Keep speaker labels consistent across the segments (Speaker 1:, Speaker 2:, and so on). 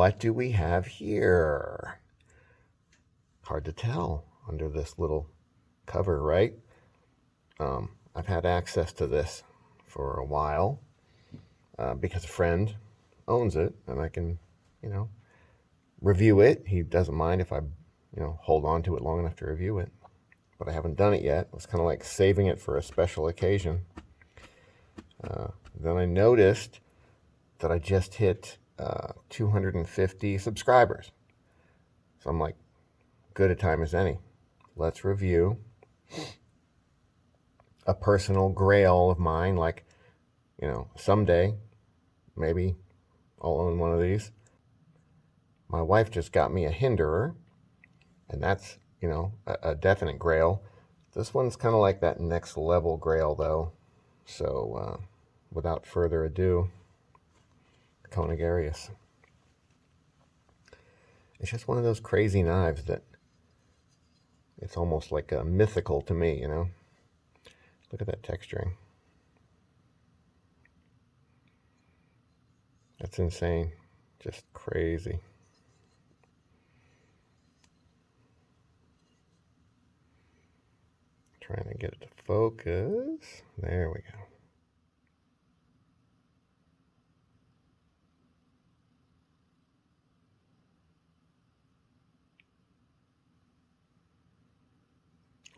Speaker 1: what do we have here? Hard to tell under this little cover, right? I've had access to this for a while because a friend owns it, and I can, review it. He doesn't mind if I, hold on to it long enough to review it, but I haven't done it yet. It was kind of like saving it for a special occasion. Then I noticed that I just hit 250 subscribers. So I'm like, good a time as any. Let's review a personal grail of mine. Like, someday, maybe I'll own one of these. My wife just got me a hinderer, and that's, a definite grail. This one's kind of like that next level grail, though. So, without further ado, Conigarius. It's just one of those crazy knives that it's almost like a mythical to me, Look at that texturing. That's insane. Just crazy. Trying to get it to focus. There we go.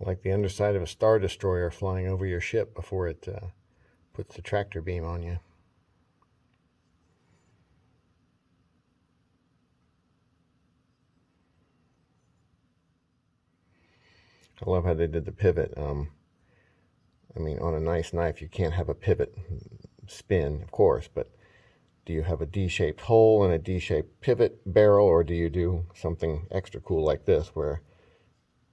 Speaker 1: Like the underside of a Star Destroyer flying over your ship before it puts the tractor beam on you. I love how they did the pivot. I mean, on a nice knife, you can't have a pivot spin, of course, but do you have a D-shaped hole and a D-shaped pivot barrel, or do you do something extra cool like this, where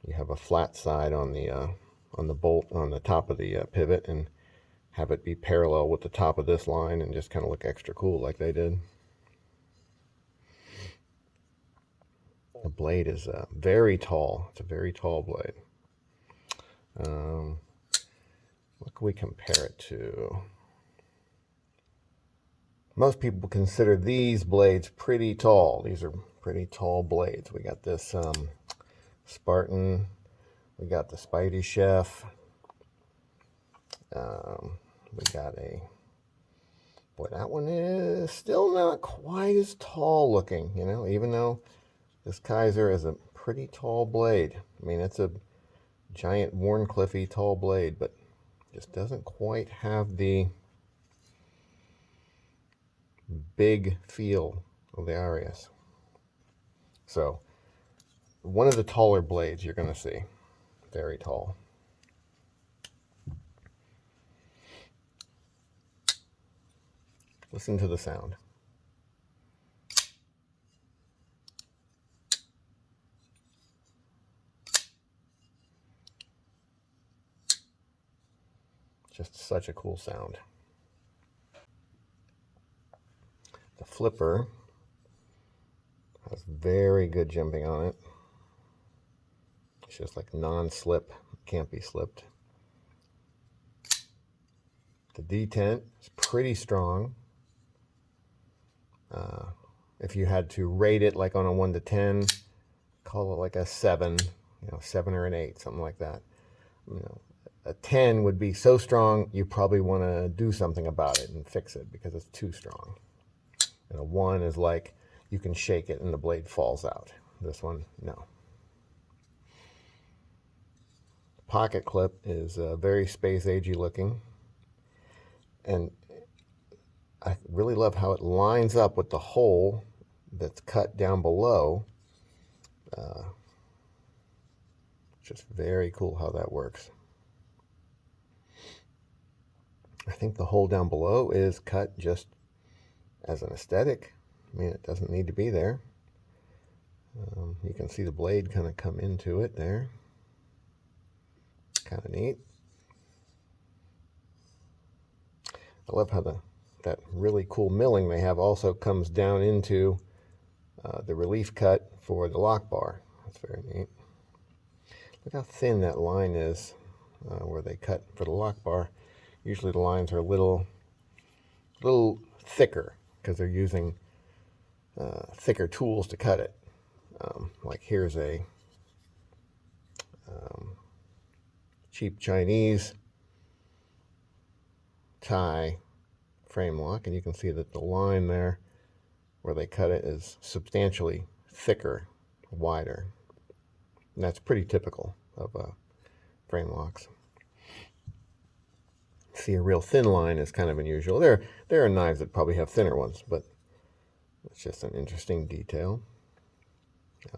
Speaker 1: you have a flat side on the bolt on the top of the pivot and have it be parallel with the top of this line and just kind of look extra cool like they did. The blade is very tall. It's a very tall blade. What can we compare it to? Most people consider these blades pretty tall. These are pretty tall blades. We got this Spartan. We got the Spidey Chef. We got a... Boy, that one is still not quite as tall looking, even though this Kaiser is a pretty tall blade. I mean, it's a giant Warncliffey tall blade, but just doesn't quite have the big feel of the Arius. So, one of the taller blades you're going to see. Very tall. Listen to the sound. Just such a cool sound. The flipper has very good jimping on it. It's just like non-slip, can't be slipped. The detent is pretty strong. If you had to rate it like on a 1 to 10, call it like a 7, 7 or an 8, something like that. A 10 would be so strong you probably want to do something about it and fix it because it's too strong. And a 1 is like you can shake it and the blade falls out. This one, no. Pocket clip is very space agey looking, and I really love how it lines up with the hole that's cut down below. Just very cool how that works. I think the hole down below is cut just as an aesthetic. I mean, it doesn't need to be there. You can see the blade kind of come into it there. Kind of neat. I love how that really cool milling they have also comes down into the relief cut for the lock bar. That's very neat. Look how thin that line is where they cut for the lock bar. Usually the lines are a little thicker because they're using thicker tools to cut it. Like here's a cheap Chinese tie frame lock, and you can see that the line there where they cut it is substantially thicker, wider. And that's pretty typical of frame locks. See, a real thin line is kind of unusual. There are knives that probably have thinner ones, but it's just an interesting detail.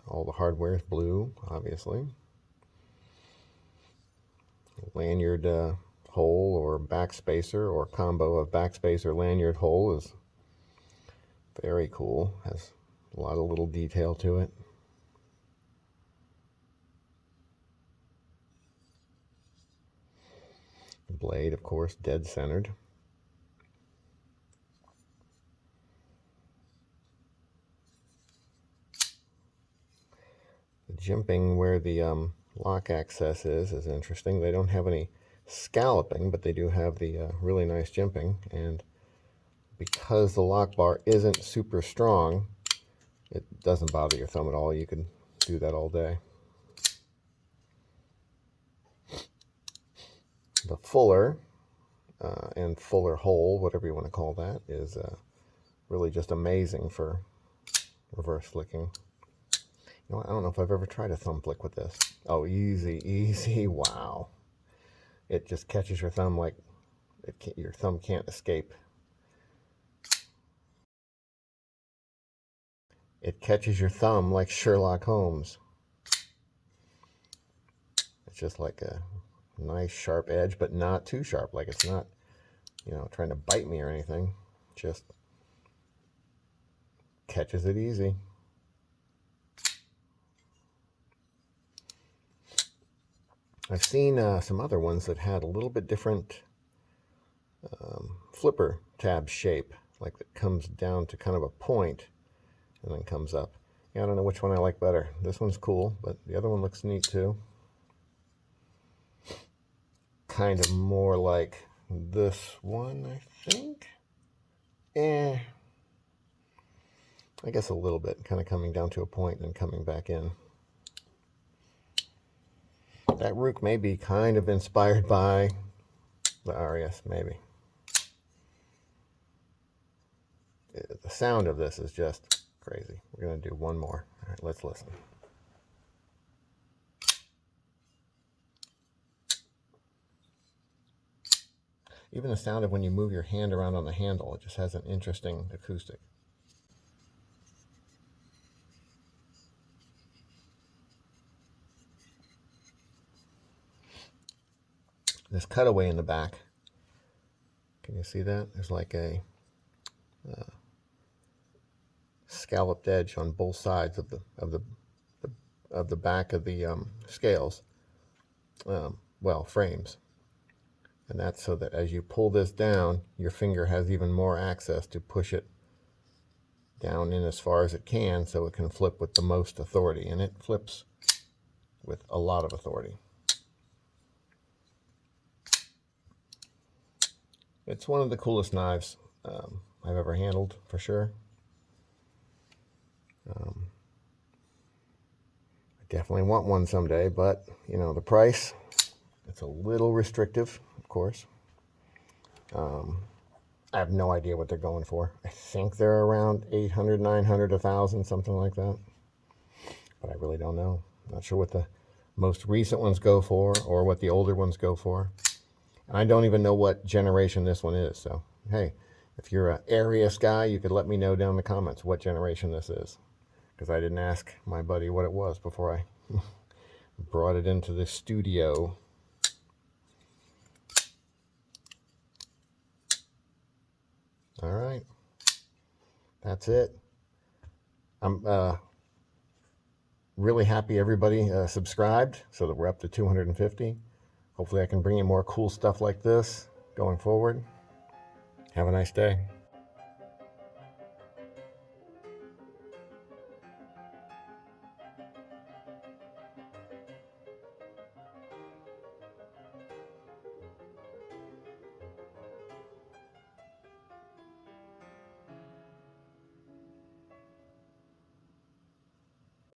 Speaker 1: All the hardware is blue, obviously. Lanyard hole or backspacer or combo of backspacer lanyard hole is very cool. Has a lot of little detail to it. The blade, of course, dead centered. The jimping where the lock access is interesting. They don't have any scalloping, but they do have the really nice jimping. And because the lock bar isn't super strong, it doesn't bother your thumb at all. You can do that all day. The fuller and fuller hole, whatever you want to call that, is really just amazing for reverse flicking. You know what? I don't know if I've ever tried a thumb flick with this. Oh, easy, easy. Wow. It just catches your thumb like your thumb can't escape. It catches your thumb like Sherlock Holmes. It's just like a nice sharp edge, but not too sharp. Like it's not, trying to bite me or anything. Just catches it easy. I've seen some other ones that had a little bit different flipper tab shape, like it comes down to kind of a point and then comes up. Yeah, I don't know which one I like better. This one's cool, but the other one looks neat too. Kind of more like this one, I think. I guess a little bit, kind of coming down to a point and coming back in. That Rook may be kind of inspired by the Arias, maybe. The sound of this is just crazy. We're going to do one more. All right, let's listen. Even the sound of when you move your hand around on the handle, it just has an interesting acoustic. This cutaway in the back, can you see that? There's like a scalloped edge on both sides of the back of the scales, frames. And that's so that as you pull this down, your finger has even more access to push it down in as far as it can, so it can flip with the most authority. And it flips with a lot of authority. It's one of the coolest knives I've ever handled, for sure. I definitely want one someday, but, the price, it's a little restrictive, of course. I have no idea what they're going for. I think they're around 800, 900, 1,000, something like that. But I really don't know. Not sure what the most recent ones go for or what the older ones go for. And I don't even know what generation this one is. So, hey, if you're an Arias guy, you could let me know down in the comments what generation this is. Because I didn't ask my buddy what it was before I brought it into the studio. All right. That's it. I'm really happy everybody subscribed so that we're up to 250. Hopefully I can bring you more cool stuff like this going forward. Have a nice day.